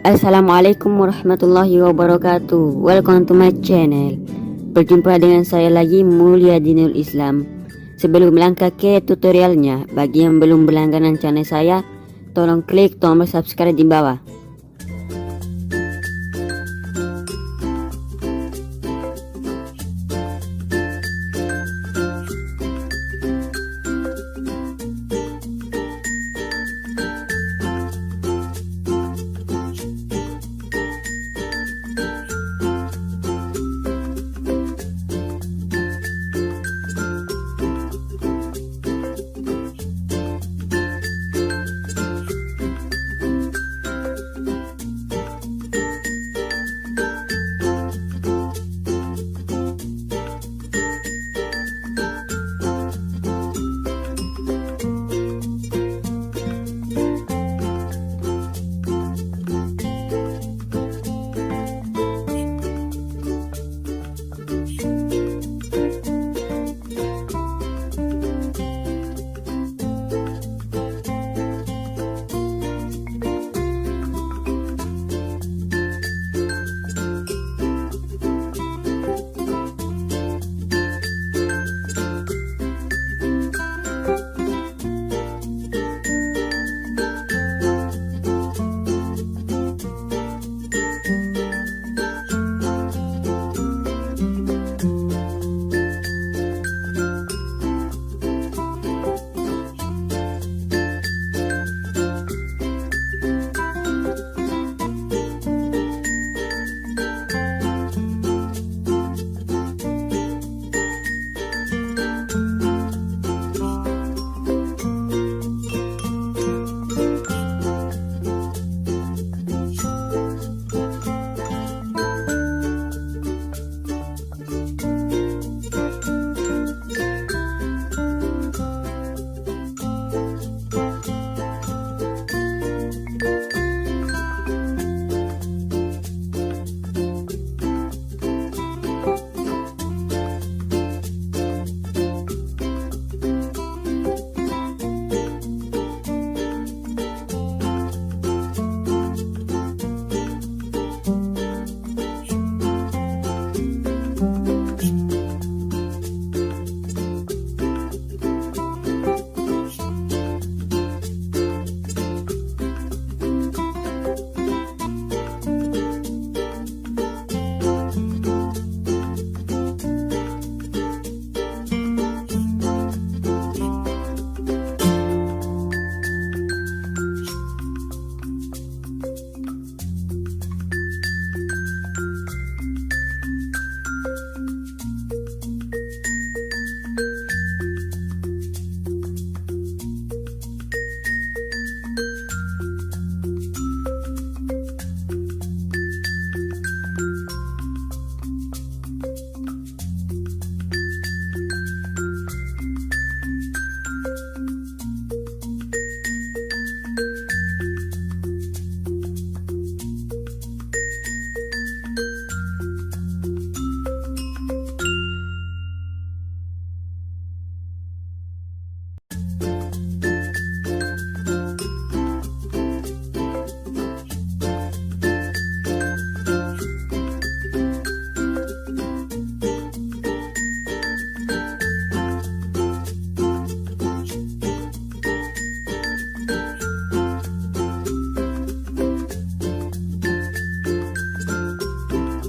Assalamualaikum warahmatullahi wabarakatuh. Welcome to my channel. Berjumpa dengan saya lagi, Mulia Dinul Islam. Sebelum melangkah ke tutorialnya, bagi yang belum berlangganan channel saya, tolong klik tombol subscribe di bawah.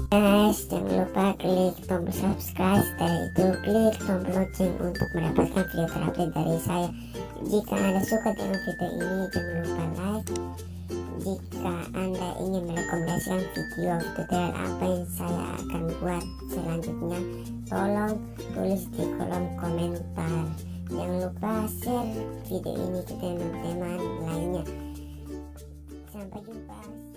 Guys, jangan lupa klik tombol subscribe, setelah itu klik tombol lonceng untuk mendapatkan video terupdate dari saya. Jika Anda suka dengan video ini, jangan lupa like. Jika Anda ingin merekomendasikan video tutorial apa yang saya akan buat selanjutnya, tolong tulis di kolom komentar. Jangan lupa share video ini ke teman-teman lainnya. Sampai jumpa.